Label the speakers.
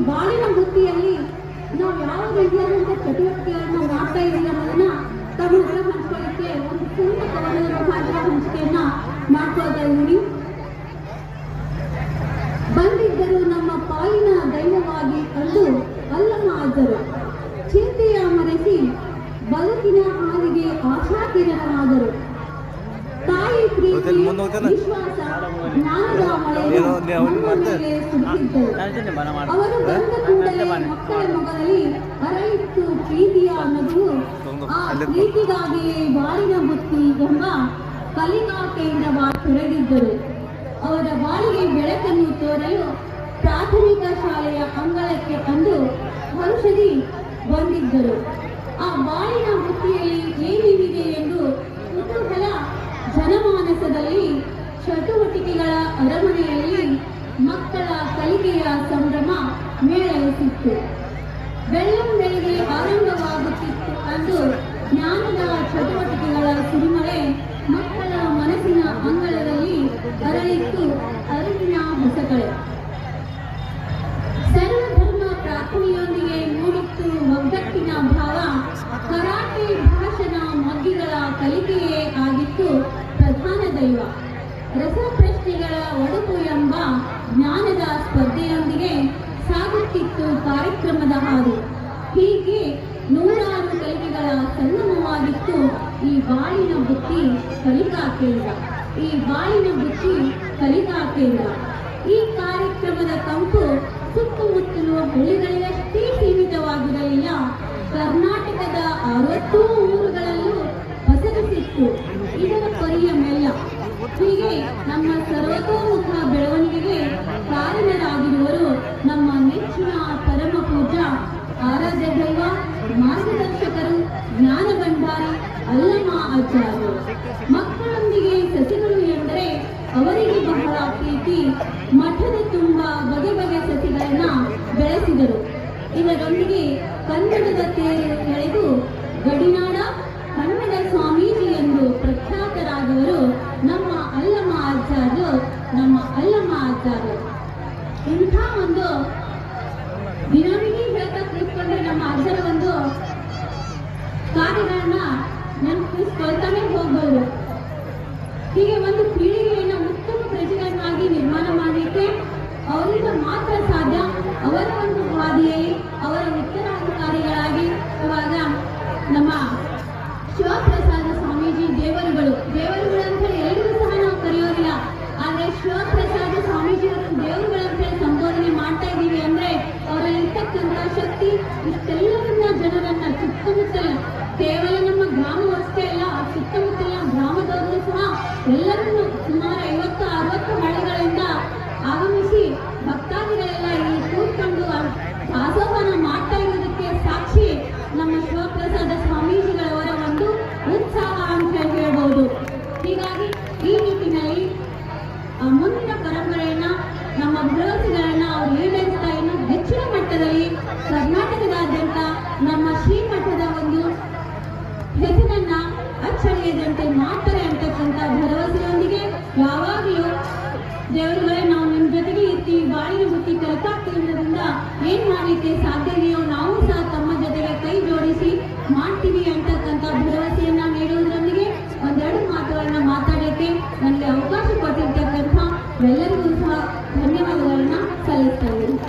Speaker 1: ಬಾಳಿನ ವೃತ್ತಿಯಲ್ಲಿ ನಾವು ಯಾವ ರೀತಿಯಾದಂತಹ ಚಟುವಟಿಕೆಗಳನ್ನು ಮಾಡ್ತಾ ಇದ್ದೀವಿ ಅನ್ನೋದನ್ನ ತಮ್ಮ ಹತ್ರ ಹಂಚ್ಕೊಳ್ಳಿಕ್ಕೆ ಒಂದು ಪೂರ್ಣ ಕವನದ ಮುಖಾಂತರ ಹಂಚಿಕೆಯನ್ನ ಮಾಡ್ಕೊಳ್ತಾ ಇದ್ದೀವಿ. ಬಂದಿದ್ದರು ನಮ್ಮ ಪಾಲಿನ ದೈವವಾಗಿ ಅಂದು ಅಲ್ಲಮ್ಮ ಅಜ್ಜರು ಚಿಂತೆಯ ಮರೆಸಿ ಬದುಕಿನ ಹಾದಿಗೆ ಆಶಾಕಿರಣರಾದರು. ತಾಯಿ ಪ್ರೀತಿ ವಿಶ್ವಾಸ ಜ್ಞಾನದ ಮಳೆಯನ್ನು ನಮ್ಮ ಮೇಲೆ ಸುರಿಸಿದ್ದರು. ಅವರು ಬಂದ ಕೂಡಲೇ ಮಕ್ಕಳ ಮೊಗದಲ್ಲಿ ಅರಳಿತ್ತು ಪ್ರೀತಿಯ ನಗುವು. ಆ ಪ್ರೀತಿಗಾಗಿಯೇ ಬಾಳಿನ ಬುತ್ತಿ ಎಂಬ ಕಲಿಕಾ ಕೇಂದ್ರವ ತೊರೆದಿದ್ದರು. ಅವರ ಬಾಳಿಗೆ ಬೆಳಕನ್ನು ತೋರಲು ಪ್ರಾಥಮಿಕ ಶಾಲೆಯ ಅಂಗಳಕ್ಕೆ ಅಂದು ಔಷಧಿ ಬಂದಿದ್ದರು. ಆ ಬಾಳಿನ ಬುತ್ತಿಯಲ್ಲಿ ಏನೇನಿದೆ ಎಂದು ಕುತೂಹಲ ಜನಮಾನಸದಲ್ಲಿ ಚಟುವಟಿಕೆಗಳ ಅರಮನೆಯಲ್ಲಿ ಮಕ್ಕಳ ಕಲಿಕೆಯ ಸಂಭ್ರಮ ಮೇಳೈಸಿತ್ತು. ಬೆಳ್ಳಂಬೆಳಗ್ಗೆ ಆರಂಭವಾಗುತ್ತಿತ್ತು ಅಂದು ಜ್ಞಾನದ ಚಟುವಟಿಕೆಗಳ ಸುರಿಮಳೆ ಮಕ್ಕಳ ಮನಸ್ಸಿನ ಅಂಗಳದಲ್ಲಿ ಅರಳಿತ್ತು ಅರಿವಿನ ಹೊಸಕಳೆ. ಸರ್ವಧರ್ಮ ಪ್ರಾರ್ಥನೆಯೊಂದಿಗೆ ಮೂಡಿತ್ತು ಒಗ್ಗಟ್ಟಿನ ಭಾವ. ಕರಾಟೆ ಭಾಷಣ ಮಗ್ಗಿಗಳ ಕಲಿಕೆಯೇ ಆಗಿತ್ತು ಪ್ರಧಾನ ದೈವ. ರಸಪ್ರಶ್ನೆಗಳ ಒಡಕು ಎಂಬ ಜ್ಞಾನದ ಸ್ಪರ್ಧೆಯೊಂದಿಗೆ ಸಾಗುತ್ತಿತ್ತು ಕಾರ್ಯಕ್ರಮದ ಹಾದಿ. ಹೀಗೆ ನೂರಾರು ಕಲಿಕೆಗಳ ಸಂಗಮವಾಗಿತ್ತು ಈ ಬಾಳಿನ ಬುತ್ತಿ ಕಲಿಕಾ ಕೇಂದ್ರ. ಈ ಬಾಳಿನ ಬುತ್ತಿ ಕಲಿಕಾ ಕೇಂದ್ರ. ಈ ಕಾರ್ಯಕ್ರಮದ ಕಂಪು ಸುತ್ತಮುತ್ತಲು ಹಳ್ಳಿಗಳಿಗಷ್ಟೇ ಸೀಮಿತವಾಗಿರಲಿಲ್ಲ. ಕರ್ನಾಟಕದ 60 ಊರುಗಳಲ್ಲೂ ಪಸರಿಸಿತ್ತು ಇದರ ಪರಿಯ ಮೆಲ್ಲ. ಹೀಗೆ ನಮ್ಮ ಸರ್ವತೋಮುಖ ಬೆಳವಣಿಗೆಗೆ ಕಾರಣರಾಗಿರುವರು ನಮ್ಮ ನೆಚ್ಚಿನ ಪರಮ ಪೂಜ್ಯ ಆರಾಧ್ಯ ದೈವ ಮಾರ್ಗದರ್ಶಕರು ಜ್ಞಾನ ಭಂಡಾರಿ ಅಲ್ಲಮ್ಮ ಅಜ್ಜರು. ಮಕ್ಕಳೊಂದಿಗೆ ಸಸಿಗಳು ಎಂದರೆ ಅವರಿಗೆ ಬಹಳ ಪ್ರೀತಿ. ಮಠದ ತುಂಬ ಬಗೆ ಬಗೆ ಸಸಿಗಳನ್ನ ಬೆಳೆಸಿದರು. ಇದರೊಂದಿಗೆ ಕನ್ನಡದ ತೇರು ಎಳೆದು ಗಡಿನಾಡ ಕನ್ನಡ ಸ್ವಾಮೀಜಿ ಎಂದು ಪ್ರಖ್ಯಾತರಾದವರು ನಮ್ಮ ಅಲ್ಲಮ್ಮ ಅಜ್ಜರು. ಇಂಥ ಒಂದು ದಿನವಿಡೀ ಹೇಳ್ತಾ ಕೂತ್ಕೊಂಡ್ರೆ ನಮ್ಮ ಅಜ್ಜರ ಒಂದು ಕಾರ್ಯಗಳನ್ನ ನೆನಪಿಸ್ಕೊಳ್ತಾನೆ ಹೋಗ್ಬೋದು. ಹೀಗೆ ಒಂದು ಪೀಳಿಗೆಯನ್ನು ಉತ್ತಮ ಪ್ರಜೆಗಳನ್ನಾಗಿ ನಿರ್ಮಾಣ ಮಾಡಲಿಕ್ಕೆ ಅವರಿಂದ ಮಾತ್ರ ಸಾಧ್ಯ. ಅವರ ಒಂದು ಹಾದಿಯಲ್ಲಿ ಅವರ ಉತ್ತರಾಧಿಕಾರಿಗಳಾಗಿ ಇವಾಗ ನಮ್ಮ ಶಿವಪ್ರಸಾದ ಸ್ವಾಮೀಜಿ ದೇವರುಗಳು ಅಂತ ಎಲ್ಲರೂ ಸಹ ನಾವು ಕರೆಯೋದಿಲ್ಲ. ಆದ್ರೆ ಶಿವಪ್ರಸಾದ ಸ್ವಾಮೀಜಿಯವರನ್ನು ದೇವರುಗಳಂತ ಸಂಬೋಧನೆ ಮಾಡ್ತಾ ಇದ್ದೀವಿ ಅಂದ್ರೆ ಅವರಲ್ಲಿರ್ತಕ್ಕಂಥ ಶಕ್ತಿ ಇಷ್ಟೆಲ್ಲವನ್ನ ಜನರನ್ನ ಸುತ್ತಮುತ್ತಲ ಕೇವಲ ನಮ್ಮ ಗ್ರಾಮವಷ್ಟೇ ಅಲ್ಲ, ಸುತ್ತಮುತ್ತಲಿನ ಗ್ರಾಮದವರು ಸಹ ಎಲ್ಲರನ್ನು ಸುಮಾರು 50-60 ಹಳ್ಳಿಗಳಿಂದ ಆಗಮಿಸಿ ಭಕ್ತಾದಿಗಳೆಲ್ಲ ಇಲ್ಲಿ ಕೂತ್ಕೊಂಡು ದಾಸೋಹನ ಮಾಡ್ತಾ ಇರೋದಕ್ಕೆ ಸಾಕ್ಷಿ ನಮ್ಮ ಶಿವಪ್ರಸಾದ ಸ್ವಾಮೀಜಿಗಳವರ ಒಂದು ಉತ್ಸಾಹ ಅಂತ ಹೇಳ್ಬೋದು. ಹೀಗಾಗಿ ಈ ನಿಟ್ಟಿನಲ್ಲಿ ಮುಂದಿನ ಪರಂಪರೆಯನ್ನ ನಮ್ಮ ಭರವಸೆಗಳನ್ನ ಅವರು ಈಡೇರಿಸ್ತಾ ಇನ್ನು ಹೆಚ್ಚಿನ ಮಟ್ಟದಲ್ಲಿ ಕರ್ನಾಟಕದಾದ್ಯಂತ ನಮ್ಮ ಶ್ರೀಮಠದ ಒಂದು ಹೆಸರನ್ನ ಅಚ್ಚಳಿಯದಂತೆ ಮಾಡ್ತಾರೆ ಅಂತಕ್ಕಂಥ ಭರವಸೆಯೊಂದಿಗೆ ಯಾವಾಗಲೂ ದೇವರುಗಳೇ ನಾವು ನಿಮ್ಮ ಜೊತೆಗೆ ಇರ್ತೀವಿ. ಬಾಳಿನ ಬುತ್ತಿ ಕಲಿಕಾ ಕೇಂದ್ರದಿಂದ ಏನ್ ಮಾಡಲಿಕ್ಕೆ ಸಾಧ್ಯ ಇದೆಯೋ ನಾವು ಸಹ ತಮ್ಮ ಜೊತೆಗೆ ಕೈ ಜೋಡಿಸಿ ಮಾಡ್ತೀವಿ ಅಂತಕ್ಕಂಥ ಭರವಸೆಯನ್ನ ನೀಡುವುದರೊಂದಿಗೆ ಒಂದೆರಡು ಮಾತುಗಳನ್ನ ಮಾತಾಡಲಿಕ್ಕೆ ನನಗೆ ಅವಕಾಶ ಕೊಟ್ಟಿರ್ತಕ್ಕಂಥ ಎಲ್ಲರಿಗೂ ಸಹ ಧನ್ಯವಾದಗಳನ್ನ ಸಲ್ಲಿಸ್ತಾ ಇದ್ದೀನಿ.